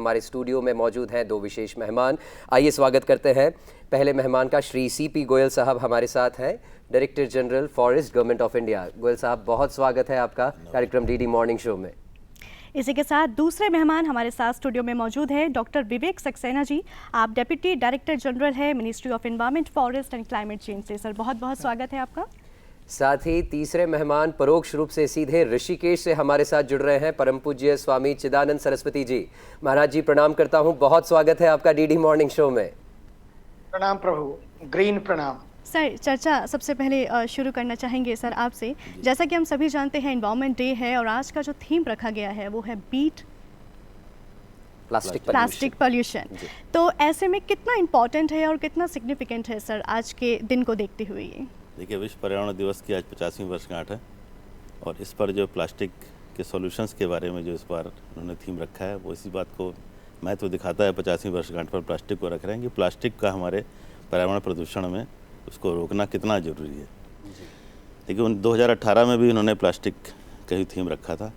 हमारे स्टूडियो में मौजूद हैं दो विशेष मेहमान। आइए स्वागत करते हैं पहले मेहमान का। श्री CP गोयल साहब हमारे साथ हैं, director general forest government of India. Goyal साहब, बहुत स्वागत है आपका कार्यक्रम DD मॉर्निंग शो में। इसी के साथ दूसरे मेहमान हमारे साथ स्टूडियो में मौजूद हैं डॉक्टर विवेक सक्सेना जी। आप डेप्यूटी डायरेक्टर जनरल है ministry of environment, forest and climate change से। सर, बहुत बहुत स्वागत है आपका। साथ ही तीसरे मेहमान परोक्ष रूप से सीधे ऋषिकेश से हमारे साथ जुड़ रहे हैं परम पूज्य स्वामी चिदानंद सरस्वती जी। महाराज जी, प्रणाम करता हूं, बहुत स्वागत है आपका DD मॉर्निंग शो में। प्रणाम प्रभु, ग्रीन प्रणाम। सर, चर्चा सबसे पहले शुरू करना चाहेंगे सर आपसे। जैसा कि हम सभी जानते हैं एनवायरनमेंट डे है और आज का जो थीम रखा गया है वो है बीट प्लास्टिक पोल्यूशन। तो ऐसे में कितना इम्पोर्टेंट है और कितना सिग्निफिकेंट है सर आज के दिन को देखते हुए ये? देखिए, विश्व पर्यावरण दिवस की आज 50वीं वर्षगांठ है और इस पर जो प्लास्टिक के सॉल्यूशंस के बारे में जो इस बार उन्होंने थीम रखा है वो इसी बात को महत्व दिखाता है। 50वीं वर्षगांठ पर प्लास्टिक को रख रहे हैं कि प्लास्टिक का हमारे पर्यावरण प्रदूषण में उसको रोकना कितना ज़रूरी है। देखिए, 2018 में भी उन्होंने प्लास्टिक का ही थीम रखा था।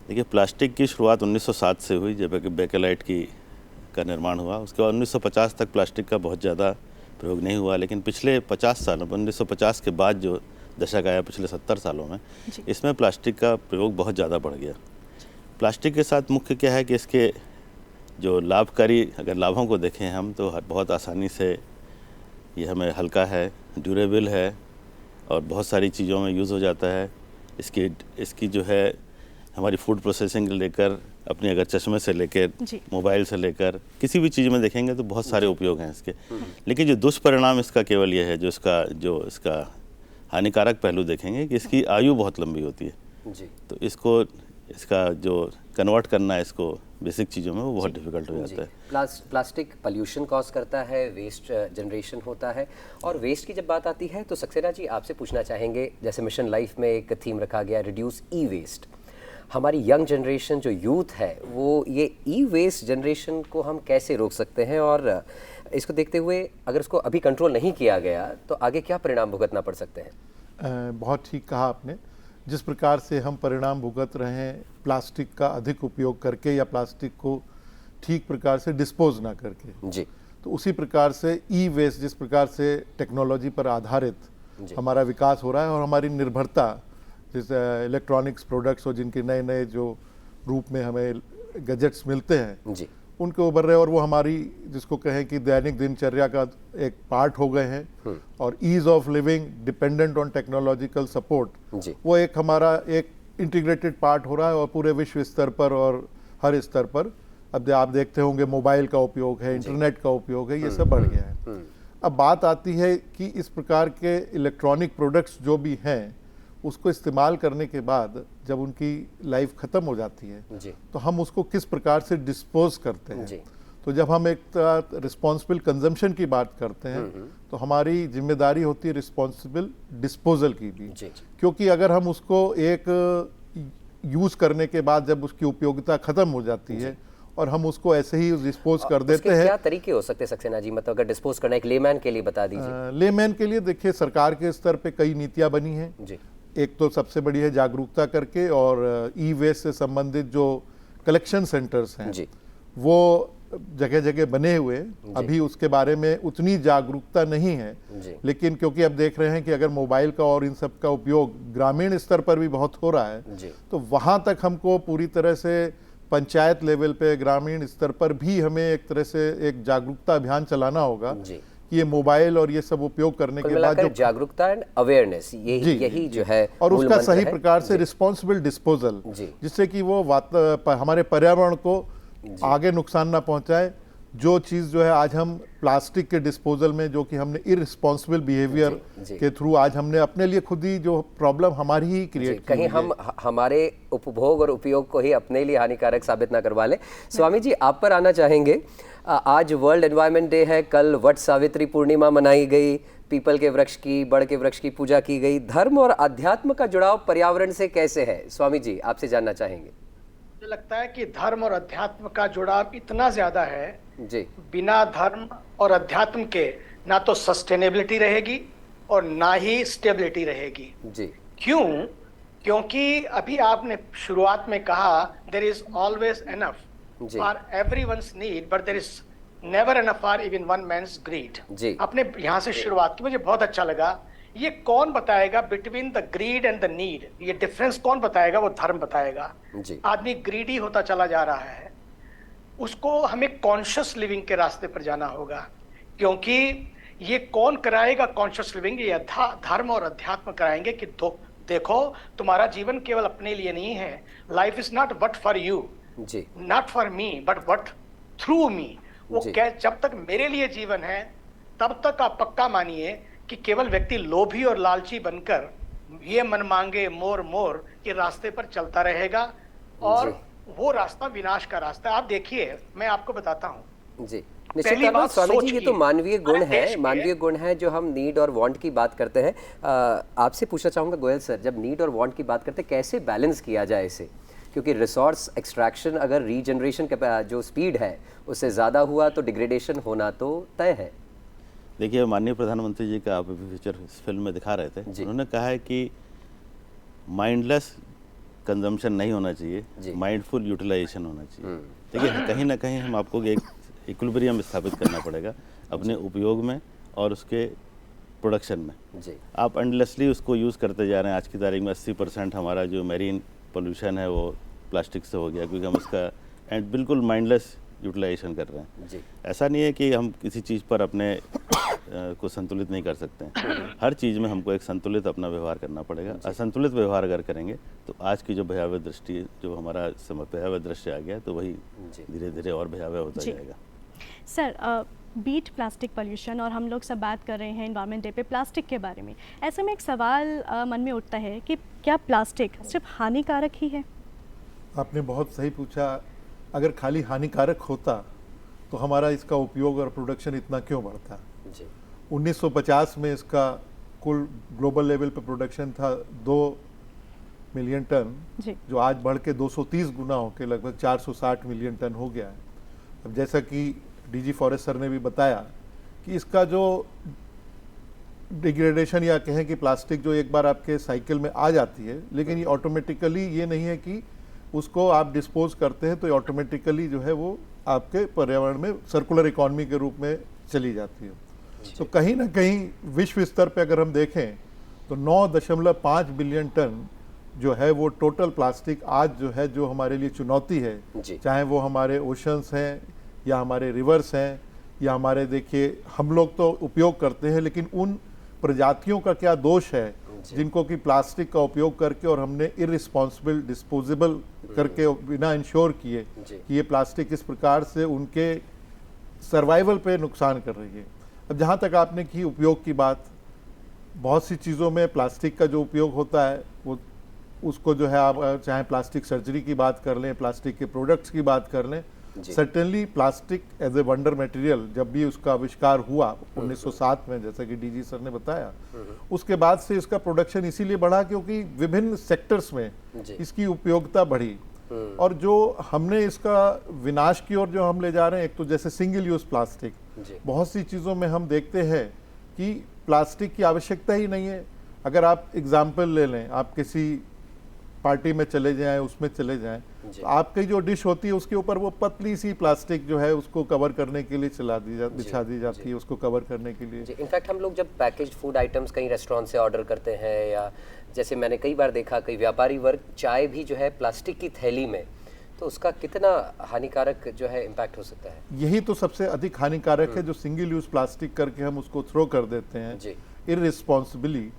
देखिए, प्लास्टिक की शुरुआत 1907 से हुई जब बेकेलाइट का निर्माण हुआ। उसके बाद 1950 तक प्लास्टिक का बहुत ज़्यादा प्रयोग नहीं हुआ, लेकिन पिछले 50 सालों 1950 के बाद जो दशक आया, पिछले 70 सालों में इसमें प्लास्टिक का प्रयोग बहुत ज़्यादा बढ़ गया। प्लास्टिक के साथ मुख्य क्या है कि इसके जो लाभकारी अगर लाभों को देखें हम तो बहुत आसानी से ये हमें हल्का है, ड्यूरेबल है और बहुत सारी चीज़ों में यूज़ हो जाता है। इसकी जो है हमारी फूड प्रोसेसिंग लेकर अपने अगर चश्मे से लेकर मोबाइल से लेकर किसी भी चीज़ में देखेंगे तो बहुत सारे उपयोग हैं इसके। लेकिन जो दुष्परिणाम इसका केवल ये है, जो इसका हानिकारक पहलू देखेंगे कि इसकी आयु बहुत लंबी होती है जी। तो इसका जो कन्वर्ट करना है इसको बेसिक चीज़ों में वो बहुत डिफिकल्ट हो जाता है। प्लास्टिक पॉल्यूशन कॉज करता है, वेस्ट जनरेशन होता है। और वेस्ट की जब बात आती है तो सक्सेना जी आपसे पूछना चाहेंगे, जैसे मिशन लाइफ में एक थीम रखा गया रिड्यूस ई वेस्ट। हमारी यंग जनरेशन जो यूथ है वो ये ई वेस्ट जनरेशन को हम कैसे रोक सकते हैं, और इसको देखते हुए अगर उसको अभी कंट्रोल नहीं किया गया तो आगे क्या परिणाम भुगतना पड़ सकते हैं? बहुत ठीक कहा आपने। जिस प्रकार से हम परिणाम भुगत रहे हैं प्लास्टिक का अधिक उपयोग करके या प्लास्टिक को ठीक प्रकार से डिस्पोज ना करके जी, तो उसी प्रकार से ई वेस्ट जिस प्रकार से टेक्नोलॉजी पर आधारित हमारा विकास हो रहा है और हमारी निर्भरता जैसे इलेक्ट्रॉनिक्स प्रोडक्ट्स और जिनके नए नए जो रूप में हमें गैजेट्स मिलते हैं जी, उनके उभर रहे और वो हमारी जिसको कहें कि दैनिक दिनचर्या का एक पार्ट हो गए हैं और ease of living dependent on technological support वो एक हमारा एक इंटीग्रेटेड पार्ट हो रहा है और पूरे विश्व स्तर पर और हर स्तर पर अब आप देखते होंगे मोबाइल का उपयोग है, इंटरनेट का उपयोग है, ये सब बढ़ गया है। अब बात आती है कि इस प्रकार के इलेक्ट्रॉनिक प्रोडक्ट्स जो भी हैं उसको इस्तेमाल करने के बाद जब उनकी लाइफ ख़त्म हो जाती है तो हम उसको किस प्रकार से डिस्पोज करते हैं। तो जब हम एक रिस्पॉन्सिबल कंजम्पशन की बात करते हैं तो हमारी जिम्मेदारी होती है रिस्पॉन्सिबल डिस्पोजल की भी, क्योंकि अगर हम उसको एक यूज़ करने के बाद जब उसकी उपयोगिता ख़त्म हो जाती है और हम उसको ऐसे ही डिस्पोज कर देते हैं। क्या तरीके हो सकते हैं सक्सेना जी, मतलब अगर डिस्पोज करना एक लेमैन के लिए बता दीजिए। लेमैन के लिए देखिए, सरकार के स्तर पे कई नीतियाँ बनी हैं जी। एक तो सबसे बड़ी है जागरूकता करके, और ई वेस्ट से संबंधित जो कलेक्शन सेंटर्स हैं जी, वो जगह जगह बने हुए। अभी उसके बारे में उतनी जागरूकता नहीं है, लेकिन क्योंकि अब देख रहे हैं कि अगर मोबाइल का और इन सब का उपयोग ग्रामीण स्तर पर भी बहुत हो रहा है तो वहाँ तक हमको पूरी तरह से पंचायत लेवल पे ग्रामीण स्तर पर भी हमें एक तरह से एक जागरूकता अभियान चलाना होगा कि ये मोबाइल और ये सब उपयोग करने के बाद जो जागरूकता एंड अवेयरनेस यही जो है और उसका सही प्रकार से रिस्पॉन्सिबल डिस्पोजल, जिससे कि वो हमारे पर्यावरण को आगे नुकसान ना पहुंचाए। जो चीज़ जो है आज हम प्लास्टिक के डिस्पोजल में जो कि हमने इररिस्पॉन्सिबल बिहेवियर के थ्रू आज हमने अपने लिए खुद ही जो प्रॉब्लम हमारी ही क्रिएट की, कहीं हम हमारे उपभोग और उपयोग को ही अपने लिए हानिकारक साबित ना करवा लें। स्वामी जी, आप पर आना चाहेंगे। आज वर्ल्ड एनवायरनमेंट डे है, कल वट सावित्री पूर्णिमा मनाई गई, पीपल के वृक्ष की, बड़ के वृक्ष की पूजा की गई। धर्म और अध्यात्म का जुड़ाव पर्यावरण से कैसे है? स्वामी जी, आपसे जानना चाहेंगे। मुझे लगता है कि धर्म और अध्यात्म का जुड़ाव इतना ज्यादा है जी, बिना धर्म और अध्यात्म के ना तो सस्टेनेबिलिटी रहेगी और ना ही स्टेबिलिटी रहेगी जी। क्योंकि अभी आपने शुरुआत में कहा देयर इज ऑलवेज एनफ, जी। for everyone's need, but there is never enough for even one man's greed. जी। आपने यहाँ से शुरुआत की, मुझे बहुत अच्छा लगा। ये कौन बताएगा between the grid and the need? ये डिफरेंस कौन बताएगा? वो धर्म बताएगा। जी। आदमी ग्रीडी होता चला जा रहा है, उसको हमें कॉन्शियस लिविंग के रास्ते पर जाना होगा, क्योंकि ये कौन कराएगा कॉन्शियस लिविंग? ये धर्म और अध्यात्म कराएंगे कि देखो तुम्हारा जीवन केवल अपने लिए नहीं है। Life is not but for you, ji. Not for me, but but through me. वो जी। क्या, जब तक मेरे लिए जीवन है तब तक आप पक्का मानिए कि केवल व्यक्ति लोभी और लालची बनकर ये मन मांगे मोर मोर के रास्ते पर चलता रहेगा, और वो रास्ता विनाश का रास्ता है। आप देखिए, मैं आपको बताता हूँ। जी, पहली निश्चित बात स्वामी सोच जी, ये की। तो मानवीय गुण हमारे देश है, में- मानवीय गुण है जो हम नीड और वांट की बात करते हैं। आपसे पूछना चाहूँगा गोयल सर, जब नीड और वांट की बात करते हैं कैसे बैलेंस किया जाए इसे, क्योंकि रिसोर्स एक्सट्रैक्शन अगर रीजनरेशन का जो स्पीड है उससे ज़्यादा हुआ तो डिग्रेडेशन होना तो तय है। देखिए, माननीय प्रधानमंत्री जी का आप अभी पिक्चर इस फिल्म में दिखा रहे थे, उन्होंने कहा है कि माइंडलेस कंजम्पशन नहीं होना चाहिए, माइंडफुल यूटिलाइजेशन होना चाहिए। देखिए, कहीं ना कहीं हम आपको एक इक्विलिब्रियम स्थापित करना पड़ेगा अपने उपयोग में और उसके प्रोडक्शन में। जी। आप एंडलेसली उसको यूज़ करते जा रहे हैं। आज की तारीख में 80% हमारा जो मेरीन पोल्यूशन है वो प्लास्टिक से हो गया, क्योंकि हम उसका बिल्कुल माइंडलेस यूटिलाइजेशन कर रहे हैं। जी। ऐसा नहीं है कि हम किसी चीज़ पर अपने को संतुलित नहीं कर सकते हैं। हर चीज़ में हमको एक संतुलित अपना व्यवहार करना पड़ेगा। असंतुलित व्यवहार अगर करेंगे तो आज की जो भयावह दृष्टि, जो हमारा भयावह दृश्य आ गया, तो वही धीरे धीरे और भयावह होता जाएगा। सर, बीट प्लास्टिक पोल्यूशन, और हम लोग सब बात कर रहे हैं एनवायरनमेंट डे पे प्लास्टिक के बारे में। ऐसे में एक सवाल मन में उठता है कि क्या प्लास्टिक सिर्फ हानिकारक ही है? आपने बहुत सही पूछा। अगर खाली हानिकारक होता तो हमारा इसका उपयोग और प्रोडक्शन इतना क्यों बढ़ता? जी। 1950 में इसका कुल ग्लोबल लेवल पे प्रोडक्शन था 2 मिलियन टन, जो आज बढ़ के 230 गुना होकर लगभग 460 मिलियन टन हो गया है। अब जैसा कि डीजी फॉरेस्ट सर ने भी बताया कि इसका जो डिग्रेडेशन, या कहें कि प्लास्टिक जो एक बार आपके साइकिल में आ जाती है, लेकिन ये ऑटोमेटिकली ये नहीं है कि उसको आप डिस्पोज करते हैं तो ऑटोमेटिकली जो है वो आपके पर्यावरण में सर्कुलर इकोनॉमी के रूप में चली जाती है। तो कहीं ना कहीं विश्व स्तर पे अगर हम देखें तो 9.5 बिलियन टन जो है वो टोटल प्लास्टिक आज जो है, जो हमारे लिए चुनौती है, चाहे वो हमारे ओशंस हैं या हमारे रिवर्स हैं या हमारे, देखिए हम लोग तो उपयोग करते हैं, लेकिन उन प्रजातियों का क्या दोष है जिनको कि प्लास्टिक का उपयोग करके और हमने इररिस्पॉन्सिबल डिस्पोजेबल करके बिना इंश्योर किए कि ये प्लास्टिक इस प्रकार से उनके सर्वाइवल पे नुकसान कर रही है। अब जहाँ तक आपने की उपयोग की बात, बहुत सी चीज़ों में प्लास्टिक का जो उपयोग होता है वो, उसको जो है आप चाहे प्लास्टिक सर्जरी की बात कर लें, प्लास्टिक के प्रोडक्ट्स की बात कर लें, certainly plastic as a wonder material जब भी उसका आविष्कार हुआ 1907 में, जैसा कि डीजी सर ने बताया, उसके बाद से इसका प्रोडक्शन इसीलिए बढ़ा क्योंकि विभिन्न सेक्टर्स में इसकी उपयोगिता बढ़ी। और जो हमने इसका विनाश की ओर जो हम ले जा रहे हैं, एक तो जैसे सिंगल यूज प्लास्टिक, बहुत सी चीज़ों में हम देखते हैं कि प्लास्टिक की आवश्यकता ही नहीं है। अगर आप एग्जाम्पल ले लें, आप किसी पार्टी में चले जाएं, उसमें चले जाएं, तो आपकी जो डिश होती है उसके ऊपर वो पतली सी प्लास्टिक जो है उसको कवर करने के लिए बिछा दी जाती है, उसको कवर करने के लिए। इनफैक्ट हम लोग जब पैकेज्ड फूड आइटम्स कहीं रेस्टोरेंट से ऑर्डर करते हैं, या जैसे मैंने कई बार देखा कई व्यापारी वर्ग चाय भी जो है प्लास्टिक की थैली में, तो उसका कितना हानिकारक जो है इम्पैक्ट हो सकता है? यही तो सबसे अधिक हानिकारक है, जो सिंगल यूज प्लास्टिक करके हम उसको थ्रो कर देते हैं इररिस्पॉन्सिबली,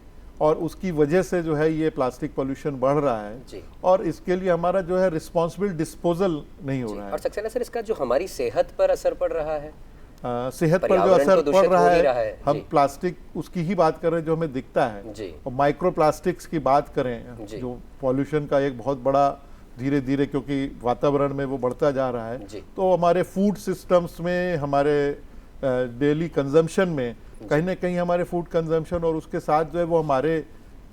और उसकी वजह से जो है ये प्लास्टिक पोल्यूशन बढ़ रहा है। और इसके लिए हमारा जो है रिस्पॉन्सिबल डिस्पोजल नहीं हो रहा है। और सक्सेना सर, इसका जो हमारी सेहत पर असर पड़ रहा है, सेहत पर जो असर पड़ रहा है, हम प्लास्टिक उसकी ही बात कर रहे हैं जो हमें दिखता है, और माइक्रो प्लास्टिक्स की बात करें जो पॉल्यूशन का एक बहुत बड़ा धीरे धीरे, क्योंकि वातावरण में वो बढ़ता जा रहा है, तो हमारे फूड सिस्टम्स में, हमारे डेली कंजम्पशन में, कहीं ना कहीं हमारे फूड कंजम्पशन और उसके साथ जो है वो हमारे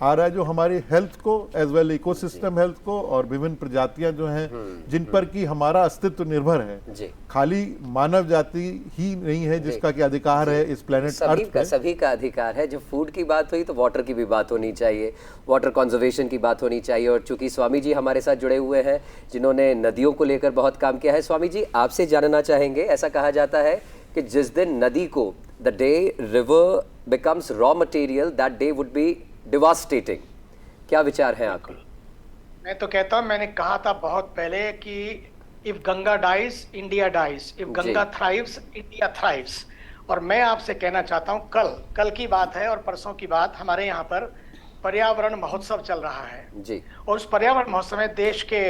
आ रहा है, जो हमारी हेल्थ को एज वेल इकोसिस्टम हेल्थ को और विभिन्न प्रजातियां जो हैं जिन पर कि हमारा अस्तित्व निर्भर है, जी। खाली मानव जाति ही नहीं है जिसका कि अधिकार है इस प्लेनेट अर्थ पे। सभी का अधिकार है। जब फूड की बात हुई तो वाटर की भी बात होनी चाहिए, वाटर कंजर्वेशन की बात होनी चाहिए। और चूंकि स्वामी जी हमारे साथ जुड़े हुए हैं जिन्होंने नदियों को लेकर बहुत काम किया है, स्वामी जी आपसे जानना चाहेंगे, ऐसा कहा जाता है कि जिस दिन नदी को, the day river becomes raw material, that day would be devastating. क्या विचार हैं आपके? मैं तो कहता हूं, मैंने कहा था बहुत पहले कि if Ganga dies India dies, if Ganga thrives India thrives. और मैं आपसे कहना चाहता हूं, कल की बात है और परसों की बात, हमारे यहाँ पर पर्यावरण महोत्सव चल रहा है जी। और उस पर्यावरण महोत्सव में देश के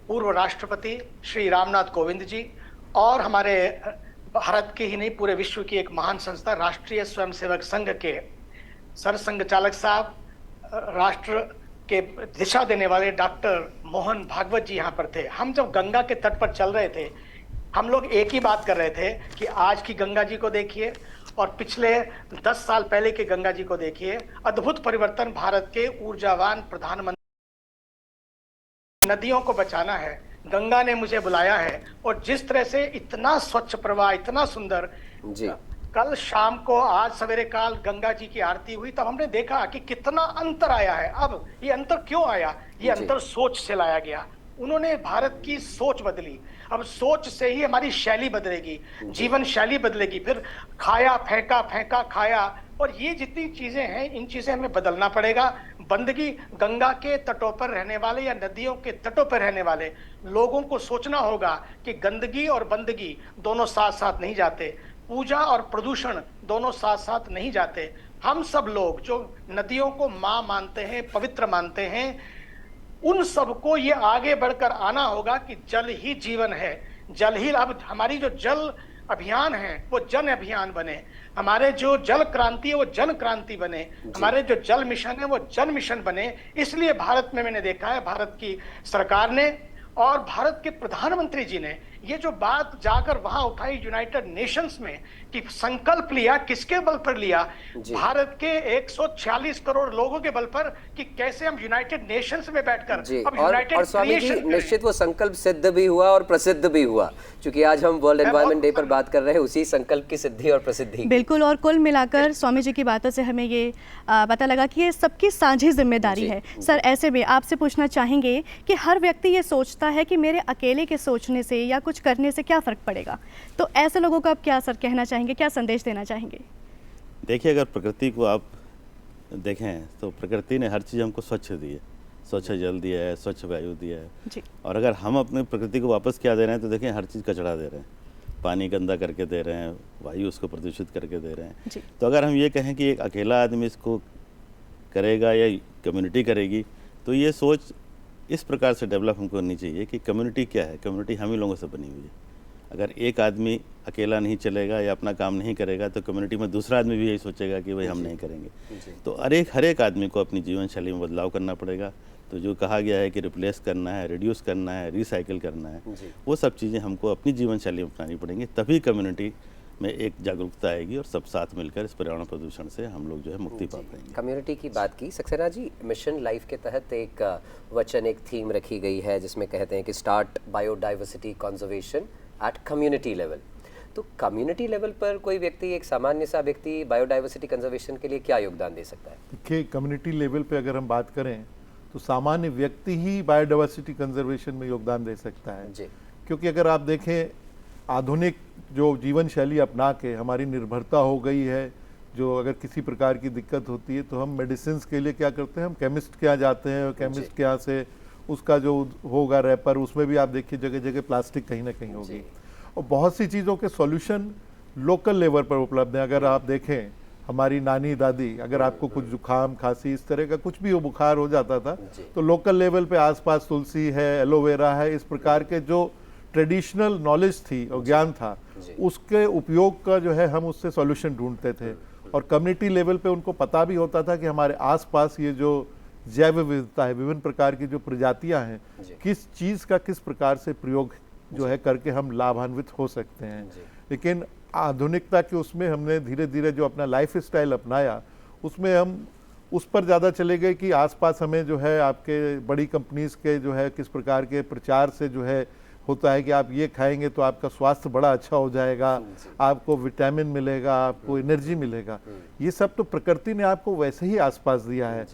पूर्व राष्ट्रपति श्री रामनाथ कोविंद जी और हमारे भारत के ही नहीं पूरे विश्व की एक महान संस्था राष्ट्रीय स्वयंसेवक संघ के सरसंघ चालक साहब, राष्ट्र के दिशा देने वाले डॉक्टर मोहन भागवत जी यहाँ पर थे। हम जब गंगा के तट पर चल रहे थे, हम लोग एक ही बात कर रहे थे कि आज की गंगा जी को देखिए और पिछले 10 साल पहले के गंगा जी को देखिए। अद्भुत परिवर्तन भारत के ऊर्जावान प्रधानमंत्री, नदियों को बचाना है, गंगा ने मुझे बुलाया है। और जिस तरह से इतना स्वच्छ प्रवाह, इतना सुंदर जी। कल शाम को, आज सवेरे काल गंगा जी की आरती हुई, तब हमने देखा कि कितना अंतर आया है। अब ये अंतर क्यों आया? ये अंतर सोच से लाया गया। उन्होंने भारत की सोच बदली। अब सोच से ही हमारी शैली बदलेगी, जीवन शैली बदलेगी। फिर खाया फेंका, फेंका खाया, और ये जितनी चीजें हैं, इन चीजें हमें बदलना पड़ेगा। बंदगी, गंगा के तटों पर रहने वाले या नदियों के तटों पर रहने वाले लोगों को सोचना होगा कि गंदगी और बंदगी दोनों साथ साथ नहीं जाते, पूजा और प्रदूषण दोनों साथ साथ नहीं जाते। हम सब लोग जो नदियों को मां मानते हैं, पवित्र मानते हैं, उन सबको ये आगे बढ़कर आना होगा कि जल ही जीवन है, जल ही। अब हमारी जो जल अभियान है वो जन अभियान बने, हमारे जो जल क्रांति है वो जन क्रांति बने, हमारे जो जल मिशन है वो जन मिशन बने। इसलिए भारत में मैंने देखा है, भारत की सरकार ने और भारत के प्रधानमंत्री जी ने ये जो बात जाकर वहां उठाई यूनाइटेड नेशंस में, कि संकल्प लिया, किसके बल पर लिया? भारत के 146 करोड़ लोगों के बल पर, कि कैसे हम यूनाइटेड नेशंस में बैठकर अब यूनाइटेड और स्वामी जी, निश्चित वो संकल्प सिद्ध भी हुआ और प्रसिद्ध भी हुआ, क्योंकि आज हम वर्ल्ड एनवायरनमेंट डे पर बात कर रहे हैं उसी संकल्प की सिद्धि और प्रसिद्धि। बिल्कुल, और कुल मिलाकर स्वामी जी की बातों से हमें ये पता लगा कि ये सबकी साझी जिम्मेदारी है। सर, ऐसे में आपसे पूछना चाहेंगे कि हर व्यक्ति ये सोचता है कि मेरे अकेले के सोचने से या कुछ करने से क्या फ़र्क पड़ेगा, तो ऐसे लोगों को आप क्या सर कहना चाहेंगे, क्या संदेश देना चाहेंगे? देखिए, अगर प्रकृति को आप देखें तो प्रकृति ने हर चीज़ हमको स्वच्छ दी है, स्वच्छ जल दिया है, स्वच्छ वायु दिया है जी। और अगर हम अपनी प्रकृति को वापस क्या दे रहे हैं तो देखें, हर चीज़ कचरा दे रहे हैं, पानी गंदा करके दे रहे हैं, वायु उसको प्रदूषित करके दे रहे हैं। तो अगर हम ये कहें कि एक अकेला आदमी इसको करेगा या कम्युनिटी करेगी, तो ये सोच इस प्रकार से डेवलप हमको करनी चाहिए कि कम्युनिटी क्या है, कम्युनिटी हम ही लोगों से बनी हुई है। अगर एक आदमी अकेला नहीं चलेगा या अपना काम नहीं करेगा तो कम्युनिटी में दूसरा आदमी भी यही सोचेगा कि भाई हम नहीं करेंगे। तो हर एक आदमी को अपनी जीवन शैली में बदलाव करना पड़ेगा। तो जो कहा गया है कि रिप्लेस करना है, रिड्यूस करना है, रिसाइकिल करना है, वो सब चीज़ें हमको अपनी जीवन शैली में अपनानी पड़ेंगी, तभी कम्युनिटी में एक जागरूकता आएगी और सब साथ मिलकर इस पर्यावरण प्रदूषण से हम लोग जो है मुक्ति पा पाएंगे। कम्युनिटी की बात की सक्सेना जी, मिशन लाइफ के तहत एक वचन, एक थीम रखी गई है जिसमें कहते हैं कि start biodiversity conservation at community level. तो कम्युनिटी लेवल पर कोई व्यक्ति, एक सामान्य सा व्यक्ति बायोडाइवर्सिटी कंजर्वेशन के लिए क्या योगदान दे सकता है? देखिए, कम्युनिटी लेवल पे अगर हम बात करें तो सामान्य व्यक्ति ही बायोडाइवर्सिटी कंजर्वेशन में योगदान दे सकता है जी। क्योंकि अगर आप देखें, आधुनिक जो जीवन शैली अपना के हमारी निर्भरता हो गई है, जो अगर किसी प्रकार की दिक्कत होती है तो हम मेडिसिन के लिए क्या करते हैं, हम केमिस्ट के यहाँ जाते हैं और केमिस्ट के यहाँ से उसका जो होगा रैपर, उसमें भी आप देखिए जगह जगह प्लास्टिक कहीं ना कहीं होगी। और बहुत सी चीज़ों के सॉल्यूशन लोकल लेवल पर उपलब्ध हैं। अगर आप देखें, हमारी नानी दादी, अगर आपको कुछ जुकाम खांसी इस तरह का कुछ भी हो, बुखार हो जाता था, तो लोकल लेवल पे आसपास तुलसी है, एलोवेरा है, इस प्रकार के जो ट्रेडिशनल नॉलेज थी और ज्ञान था, उसके उपयोग का जो है हम उससे सॉल्यूशन ढूंढते थे। और कम्युनिटी लेवल पे उनको पता भी होता था कि हमारे आसपास ये जो जैव विविधता है, विभिन्न प्रकार की जो प्रजातियां हैं, किस चीज़ का किस प्रकार से प्रयोग जो है करके हम लाभान्वित हो सकते हैं। लेकिन आधुनिकता के उसमें हमने धीरे धीरे जो अपना लाइफ स्टाइल अपनाया, उसमें हम उस पर ज़्यादा चले गए कि आसपास हमें जो है आपके बड़ी कंपनीज के जो है किस प्रकार के प्रचार से जो है होता है कि आप ये खाएंगे तो आपका स्वास्थ्य बड़ा अच्छा हो जाएगा, आपको विटामिन मिलेगा, आपको एनर्जी मिलेगा। ये सब तो प्रकृति ने आपको वैसे ही आसपास दिया है।